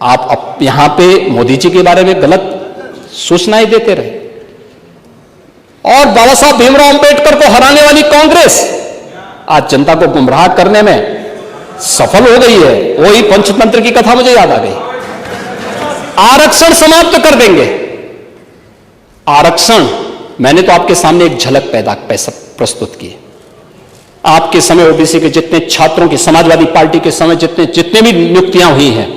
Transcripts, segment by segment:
आप यहां पे मोदी जी के बारे में गलत सूचनाएं देते रहे और बाबा साहब भीमराव अंबेडकर को हराने वाली कांग्रेस आज जनता को गुमराह करने में सफल हो गई है। वही पंचतंत्र की कथा मुझे याद आ गई। आरक्षण समाप्त कर देंगे। आरक्षण, मैंने तो आपके सामने एक झलक प्रस्तुत की। आपके समय ओबीसी के जितने छात्रों की, समाजवादी पार्टी के समय जितने भी नियुक्तियां हुई हैं,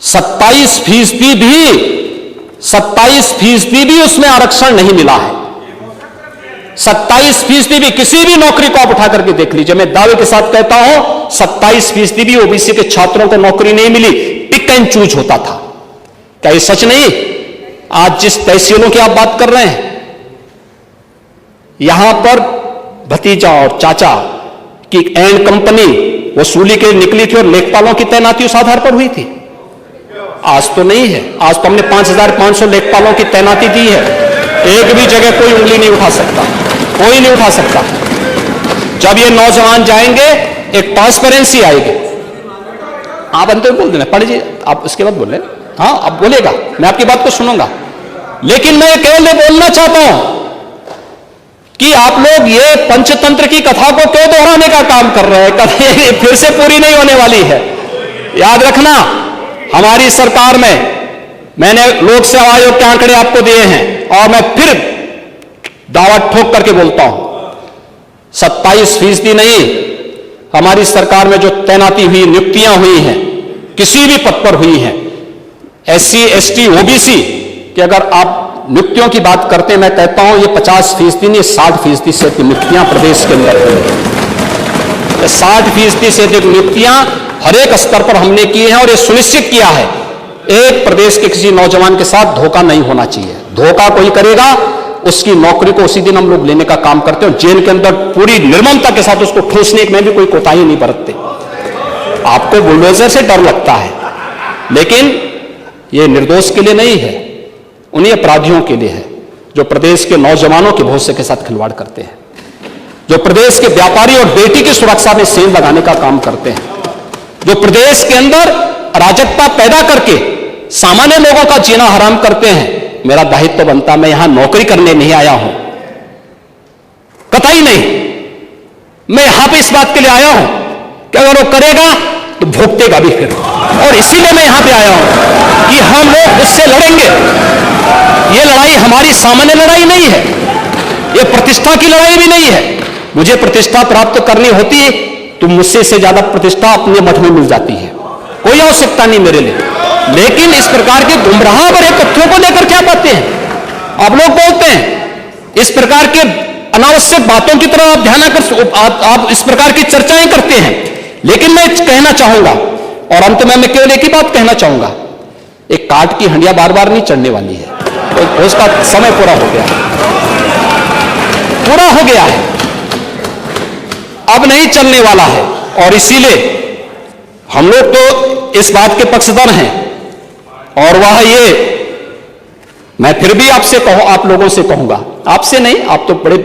27% भी उसमें आरक्षण नहीं मिला है। 27% भी, किसी भी नौकरी को आप उठा करके देख लीजिए, मैं दावे के साथ कहता हूं 27% भी ओबीसी के छात्रों को नौकरी नहीं मिली। पिक एंड चूज होता था। क्या ये सच नहीं? आज जिस तहसीलों की आप बात कर रहे हैं, यहां पर भतीजा और चाचा की एंड कंपनी वसूली के निकली थी और लेखपालों की तैनाती उस आधार पर हुई थी। आज तो नहीं है। आज तो हमने 5500 लेखपालों की तैनाती दी है। एक भी जगह कोई उंगली नहीं उठा सकता, कोई नहीं उठा सकता। जब ये नौजवान जाएंगे, एक ट्रांसपेरेंसी आएगी। आप अंत में बोल देना, पढ़िए, आप उसके बाद बोल रहे। हाँ, आप बोलेगा, मैं आपकी बात को सुनूंगा। लेकिन मैं केवल ये बोलना चाहता हूं कि आप लोग ये पंचतंत्र की कथा को क्यों दोहराने का काम कर रहे हैं? कभी फिर से पूरी नहीं होने वाली है। याद रखना, हमारी सरकार में मैंने लोक सेवा आयोग के आंकड़े आपको दिए हैं और मैं फिर दावा ठोक करके बोलता हूं, 27% नहीं, हमारी सरकार में जो तैनाती हुई, नियुक्तियां हुई हैं, किसी भी पद पर हुई हैं, SC, ST, OBC कि अगर आप नियुक्तियों की बात करते हैं, मैं कहता हूं ये 50% नहीं, 60% से अधिक नियुक्तियां प्रदेश के अंदर हुई हैं। 60% से अधिक नियुक्तियां हर एक स्तर पर हमने की हैं और ये सुनिश्चित किया है एक प्रदेश के किसी नौजवान के साथ धोखा नहीं होना चाहिए। धोखा कोई करेगा, उसकी नौकरी को उसी दिन हम लोग लेने का काम करते हैं। जेल के अंदर पूरी निर्ममता के साथ उसको ठूसने में भी कोई कोताही नहीं बरतते। आपको बुलडोजर से डर लगता है, लेकिन ये निर्दोष के लिए नहीं है, उन्हीं अपराधियों के लिए है जो प्रदेश के नौजवानों के भविष्य के साथ खिलवाड़ करते हैं, जो प्रदेश के व्यापारी और बेटी की सुरक्षा में सेंध लगाने का काम करते हैं, जो प्रदेश के अंदर अराजकता पैदा करके सामान्य लोगों का जीना हराम करते हैं। मेरा दायित्व तो बनता, मैं यहां नौकरी करने नहीं आया हूं, कतई नहीं। मैं यहां पे इस बात के लिए आया हूं कि अगर वो करेगा तो भुगतेगा भी फिर, और इसीलिए मैं यहां पे आया हूं कि हम लोग उससे लड़ेंगे। ये लड़ाई हमारी सामान्य लड़ाई नहीं है, ये प्रतिष्ठा की लड़ाई भी नहीं है। मुझे प्रतिष्ठा प्राप्त करनी होती तो मुझसे से ज्यादा प्रतिष्ठा अपने मठ में मिल जाती है, कोई आवश्यकता नहीं मेरे लिए। लेकिन इस प्रकार के गुमराह भरे तथ्यों को लेकर क्या बातें हैं आप लोग बोलते हैं, इस प्रकार के अनावश्यक बातों की तरफ आप ध्यान आकर आप इस प्रकार की चर्चाएं करते हैं। लेकिन मैं कहना चाहूंगा, और अंत में मैं केवल एक ही बात कहना चाहूंगा, एक काट की हंडिया बार बार नहीं चढ़ने वाली है, तो उसका समय पूरा हो गया, पूरा हो गया है, अब नहीं चलने वाला है। और इसीलिए हम लोग तो इस बात के पक्षधर हैं, और वह ये, मैं फिर भी आपसे आप लोगों से कहूंगा, आपसे नहीं, आप तो बड़े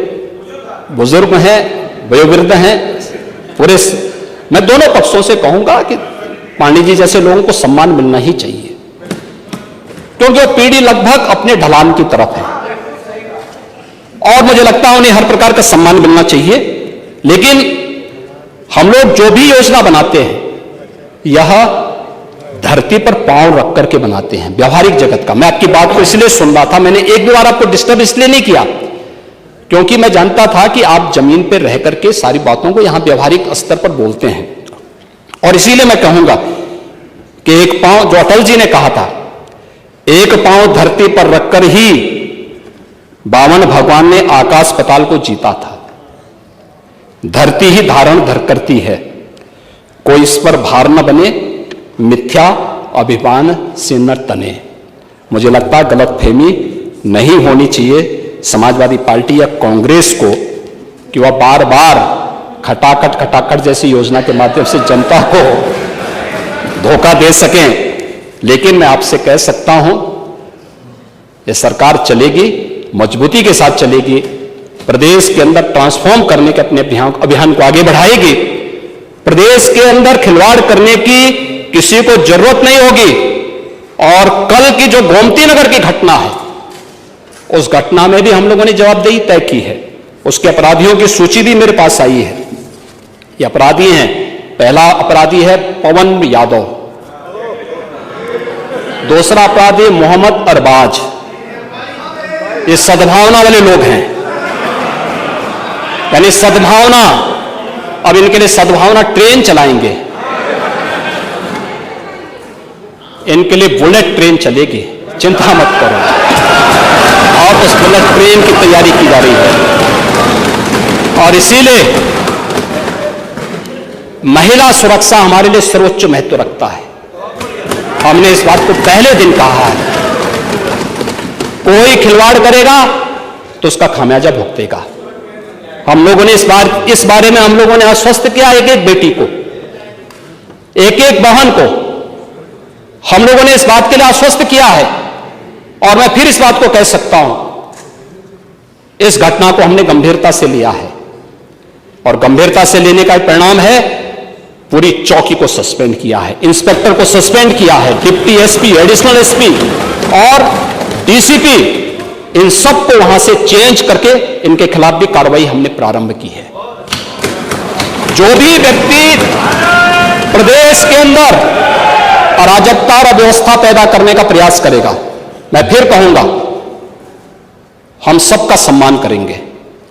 बुजुर्ग हैं, वयोवृद्ध हैं, पूरे, मैं दोनों पक्षों से कहूंगा कि पांडे जी जैसे लोगों को सम्मान मिलना ही चाहिए, क्योंकि वो पीढ़ी लगभग अपने ढलान की तरफ है और मुझे लगता है उन्हें हर प्रकार का सम्मान मिलना चाहिए। लेकिन हम लोग जो भी योजना बनाते हैं, यह धरती पर पांव रख करके बनाते हैं, व्यवहारिक जगत का। मैं आपकी बात को इसलिए सुन रहा था, मैंने एक भी बार आपको डिस्टर्ब इसलिए नहीं किया क्योंकि मैं जानता था कि आप जमीन पर रह करके सारी बातों को यहां व्यवहारिक स्तर पर बोलते हैं। और इसीलिए मैं कहूंगा कि एक पांव, जो अटल जी ने कहा था, एक पांव धरती पर रखकर ही बावन भगवान ने आकाश पाताल को जीता था। धरती ही धारण धर करती है, कोई इस पर भार न बने, मिथ्या अभिमान से न तने। मुझे लगता है गलतफहमी नहीं होनी चाहिए समाजवादी पार्टी या कांग्रेस को कि वह बार बार खटाखट जैसी योजना के माध्यम से जनता को धोखा दे सकें। लेकिन मैं आपसे कह सकता हूं, ये सरकार चलेगी, मजबूती के साथ चलेगी, प्रदेश के अंदर ट्रांसफॉर्म करने के अपने अभियान को आगे बढ़ाएगी। प्रदेश के अंदर खिलवाड़ करने की किसी को जरूरत नहीं होगी। और कल की जो गोमती नगर की घटना है, उस घटना में भी हम लोगों ने जवाबदेही तय की है। उसके अपराधियों की सूची भी मेरे पास आई है। ये अपराधी हैं, पहला अपराधी है पवन यादव, दूसरा अपराधी मोहम्मद अरबाज। ये सद्भावना वाले लोग हैं, यानी सद्भावना, अब इनके लिए सद्भावना ट्रेन चलाएंगे, इनके लिए बुलेट ट्रेन चलेगी, चिंता मत करो। और उस बुलेट ट्रेन की तैयारी की जा रही है। और इसीलिए महिला सुरक्षा हमारे लिए सर्वोच्च महत्व रखता है। हमने इस बात को पहले दिन कहा है, कोई खिलवाड़ करेगा तो उसका खामियाजा भुगतेगा। हम लोगों ने इस बारे में हम लोगों ने आश्वस्त किया, एक एक बेटी को, एक एक बहन को हम लोगों ने इस बात के लिए आश्वस्त किया है। और मैं फिर इस बात को कह सकता हूं, इस घटना को हमने गंभीरता से लिया है, और गंभीरता से लेने का परिणाम है पूरी चौकी को सस्पेंड किया है, इंस्पेक्टर को सस्पेंड किया है, डिप्टी एसपी, एडिशनल एसपी और डीसीपी, इन सबको वहां से चेंज करके इनके खिलाफ भी कार्रवाई हमने प्रारंभ की है। जो भी व्यक्ति प्रदेश के अंदर अराजकता और अव्यवस्था पैदा करने का प्रयास करेगा, मैं फिर कहूंगा, हम सबका सम्मान करेंगे,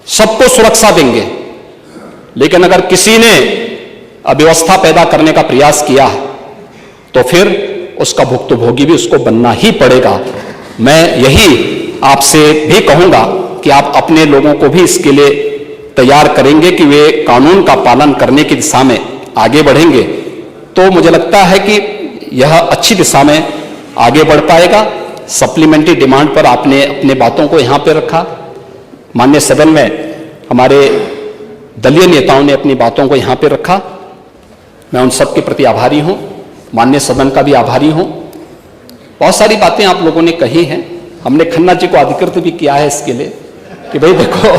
सबको सुरक्षा देंगे। लेकिन अगर किसी ने अव्यवस्था पैदा करने का प्रयास किया है तो फिर उसका भुक्तभोगी भी उसको बनना ही पड़ेगा। मैं यही आपसे भी कहूंगा कि आप अपने लोगों को भी इसके लिए तैयार करेंगे कि वे कानून का पालन करने की दिशा में आगे बढ़ेंगे, तो मुझे लगता है कि यह अच्छी दिशा में आगे बढ़ पाएगा। सप्लीमेंट्री डिमांड पर आपने अपने बातों को यहां पर रखा, माननीय सदन में हमारे दलीय नेताओं ने अपनी बातों को यहां पर रखा। मैं उन सब के प्रति आभारी हूं, माननीय सदन का भी आभारी हूं। बहुत सारी बातें आप लोगों ने कही हैं, हमने खन्ना जी को अधिकृत भी किया है इसके लिए कि भाई देखो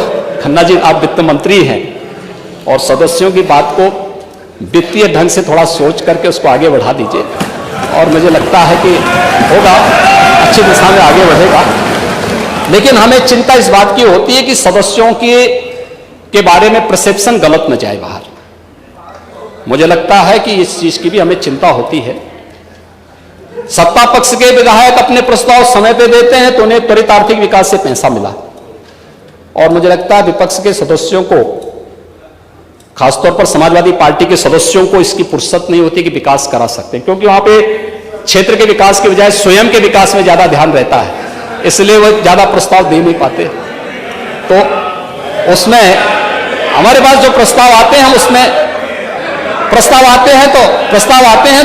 खन्ना जी, आप वित्त मंत्री हैं और सदस्यों की बात को वित्तीय ढंग से थोड़ा सोच करके उसको आगे बढ़ा दीजिए, और मुझे लगता है कि होगा, अच्छी दिशा में आगे बढ़ेगा। लेकिन हमें चिंता इस बात की होती है कि सदस्यों के बारे में परसेप्शन गलत न जाए बाहर। मुझे लगता है कि इस चीज की भी हमें चिंता होती है। सत्ता पक्ष के विधायक अपने प्रस्ताव समय पे देते हैं तो उन्हें त्वरित आर्थिक विकास से पैसा मिला, और मुझे लगता है विपक्ष के सदस्यों को, खासतौर पर समाजवादी पार्टी के सदस्यों को इसकी फुर्सत नहीं होती कि विकास करा सकते हैं, क्योंकि वहां पे क्षेत्र के विकास के बजाय स्वयं के विकास में ज्यादा ध्यान रहता है, इसलिए वो ज्यादा प्रस्ताव दे नहीं पाते। तो उसमें हमारे पास जो प्रस्ताव आते हैं, हम उसमें प्रस्ताव आते हैं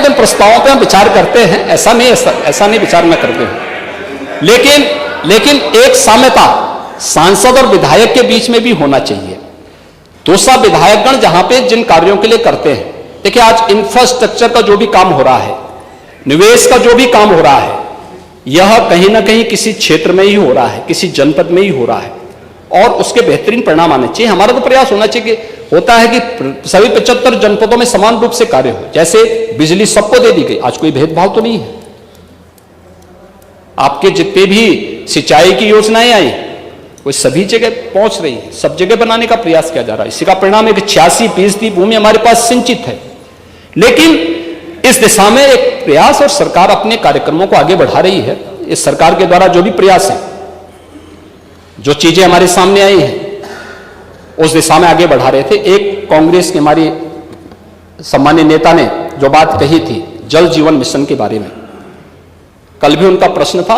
तो प्रस्तावों पे हम विचार करते हैं, ऐसा नहीं विचार में करते हैं। लेकिन एक साम्यता सांसद और विधायक के बीच में भी होना चाहिए। दूसरा, विधायकगण जहां पे जिन कार्यों के लिए करते हैं, देखिए आज इंफ्रास्ट्रक्चर का जो भी काम हो रहा है, निवेश का जो भी काम हो रहा है, यह कहीं ना कहीं किसी क्षेत्र में ही हो रहा है, किसी जनपद में ही हो रहा है, और उसके बेहतरीन परिणाम आने चाहिए। हमारा तो प्रयास होना चाहिए कि होता है कि सभी 75 जनपदों में समान रूप से कार्य हो। जैसे बिजली सबको दे दी गई, आज कोई भेदभाव तो नहीं है। आपके जितने भी सिंचाई की योजनाएं आई, वो सभी जगह पहुंच रही है, सब जगह बनाने का प्रयास किया जा रहा है। इसी का परिणाम है कि 86% भूमि हमारे पास सिंचित है। लेकिन इस दिशा में एक प्रयास, और सरकार अपने कार्यक्रमों को आगे बढ़ा रही है। इस सरकार के द्वारा जो भी प्रयास है, जो चीजें हमारे सामने आई हैं, उस दिशा में आगे बढ़ा रहे थे। एक कांग्रेस के हमारी सम्मानीय नेता ने जो बात कही थी जल जीवन मिशन के बारे में, कल भी उनका प्रश्न था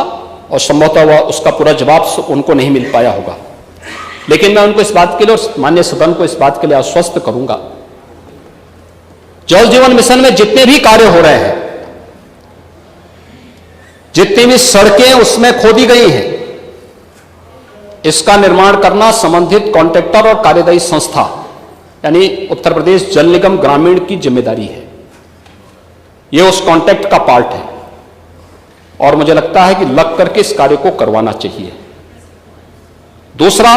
और संभवतः वह उसका पूरा जवाब उनको नहीं मिल पाया होगा। लेकिन मैं उनको इस बात के लिए और माननीय सदन को इस बात के लिए आश्वस्त करूंगा, जल जीवन मिशन में जितने भी कार्य हो रहे हैं, जितनी भी सड़कें उसमें खोदी गई हैं, इसका निर्माण करना संबंधित कॉन्ट्रैक्टर और कार्यदायी संस्था यानी उत्तर प्रदेश जल निगम ग्रामीण की जिम्मेदारी है। यह उस कॉन्ट्रैक्ट का पार्ट है, और मुझे लगता है कि लग करके इस कार्य को करवाना चाहिए। दूसरा,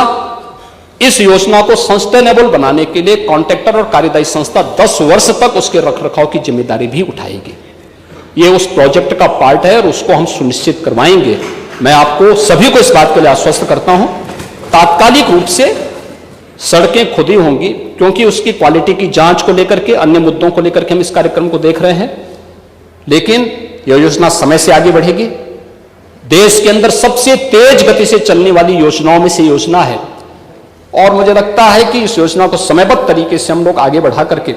इस योजना को सस्टेनेबल बनाने के लिए कॉन्ट्रैक्टर और कार्यदायी संस्था 10 वर्ष तक उसके रखरखाव की जिम्मेदारी भी उठाएगी। ये उस प्रोजेक्ट का पार्ट है और उसको हम सुनिश्चित करवाएंगे। मैं आपको सभी को इस बात के लिए आश्वस्त करता हूं, तात्कालिक रूप से सड़कें खुदी होंगी, क्योंकि उसकी क्वालिटी की जांच को लेकर के, अन्य मुद्दों को लेकर के हम इस कार्यक्रम को देख रहे हैं। लेकिन यह योजना समय से आगे बढ़ेगी। देश के अंदर सबसे तेज गति से चलने वाली योजनाओं में से योजना है और मुझे लगता है कि इस योजना को समयबद्ध तरीके से हम लोग आगे बढ़ा करके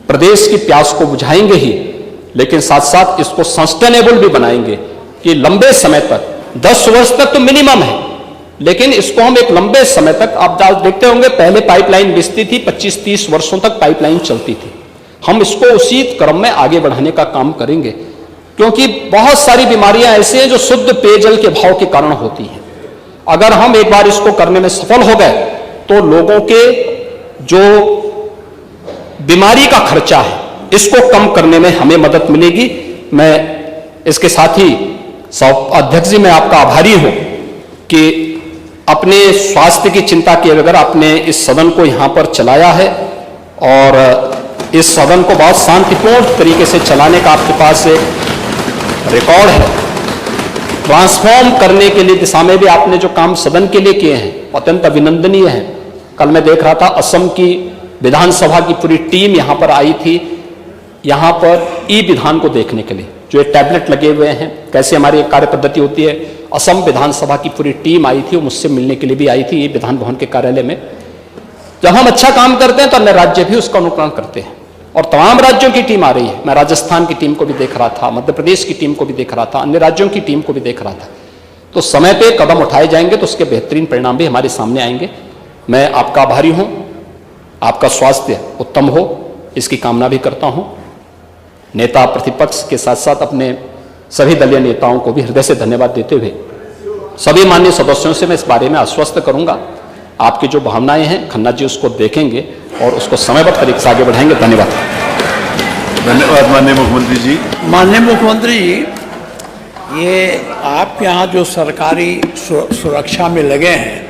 प्रदेश की प्यास को बुझाएंगे ही, लेकिन साथ साथ इसको सस्टेनेबल भी बनाएंगे कि लंबे समय तक, 10 वर्ष तक तो मिनिमम है, लेकिन इसको हम एक लंबे समय तक, आप देखते होंगे पहले पाइपलाइन बिछती थी, 25-30 वर्षों तक पाइपलाइन चलती थी। हम इसको उसी क्रम में आगे बढ़ाने का काम करेंगे, क्योंकि बहुत सारी बीमारियां ऐसी हैं जो शुद्ध पेयजल के अभाव के कारण होती हैं। अगर हम एक बार इसको करने में सफल हो गए तो लोगों के जो बीमारी का खर्चा है इसको कम करने में हमें मदद मिलेगी। मैं इसके साथ ही अध्यक्ष जी, मैं आपका आभारी हूं कि अपने स्वास्थ्य की चिंता किए बगैर आपने इस सदन को यहां पर चलाया है और इस सदन को बहुत शांतिपूर्ण तरीके से चलाने का आपके पास एक रिकॉर्ड है। ट्रांसफॉर्म करने के लिए दिशा में भी आपने जो काम सदन के लिए किए हैं अत्यंत अभिनंदनीय है। कल मैं देख रहा था असम की विधानसभा की पूरी टीम यहां पर आई थी, यहां पर ई विधान को देखने के लिए, जो ये टैबलेट लगे हुए हैं, कैसे हमारी एक कार्य पद्धति होती है। असम विधानसभा की पूरी टीम आई थी, वो मुझसे मिलने के लिए भी आई थी, ये विधान भवन के कार्यालय में। जब हम अच्छा काम करते हैं तो अन्य राज्य भी उसका अनुकरण करते हैं और तमाम राज्यों की टीम आ रही है। मैं राजस्थान की टीम को भी देख रहा था, मध्य प्रदेश की टीम को भी देख रहा था, अन्य राज्यों की टीम को भी देख रहा था। तो समय पे कदम उठाए जाएंगे तो उसके बेहतरीन परिणाम भी हमारे सामने आएंगे। मैं आपका आभारी हूं, आपका स्वास्थ्य उत्तम हो इसकी कामना भी करता हूं। नेता प्रतिपक्ष के साथ साथ अपने सभी दलीय नेताओं को भी हृदय से धन्यवाद देते हुए सभी माननीय सदस्यों से मैं इस बारे में आश्वस्त करूंगा, आपकी जो भावनाएं हैं खन्ना जी उसको देखेंगे और उसको समयबद्ध तरीके से आगे बढ़ाएंगे। धन्यवाद। धन्यवाद माननीय मुख्यमंत्री जी। माननीय मुख्यमंत्री जी, ये आपके यहाँ जो सरकारी सुरक्षा में लगे हैं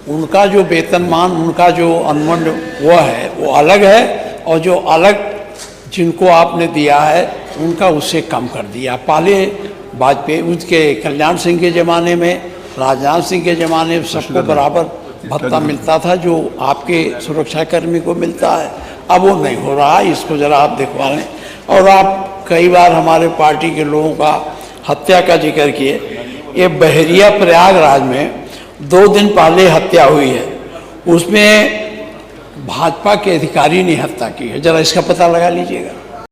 उनका जो वेतनमान, उनका जो अनुबंध वो अलग है और जो अलग जिनको आपने दिया है उनका उससे कम कर दिया। पहले वाजपेयी, उसके कल्याण सिंह के ज़माने में, राजनाथ सिंह के ज़माने में सबको बराबर भत्ता मिलता था जो आपके सुरक्षाकर्मी को मिलता है। अब वो नहीं हो रहा, इसको ज़रा आप दिखवा लें। और आप कई बार हमारे पार्टी के लोगों का हत्या का जिक्र किए। ये बहरिया प्रयागराज में 2 दिन पहले हत्या हुई है, उसमें भाजपा के अधिकारी ने हत्या की है, ज़रा इसका पता लगा लीजिएगा।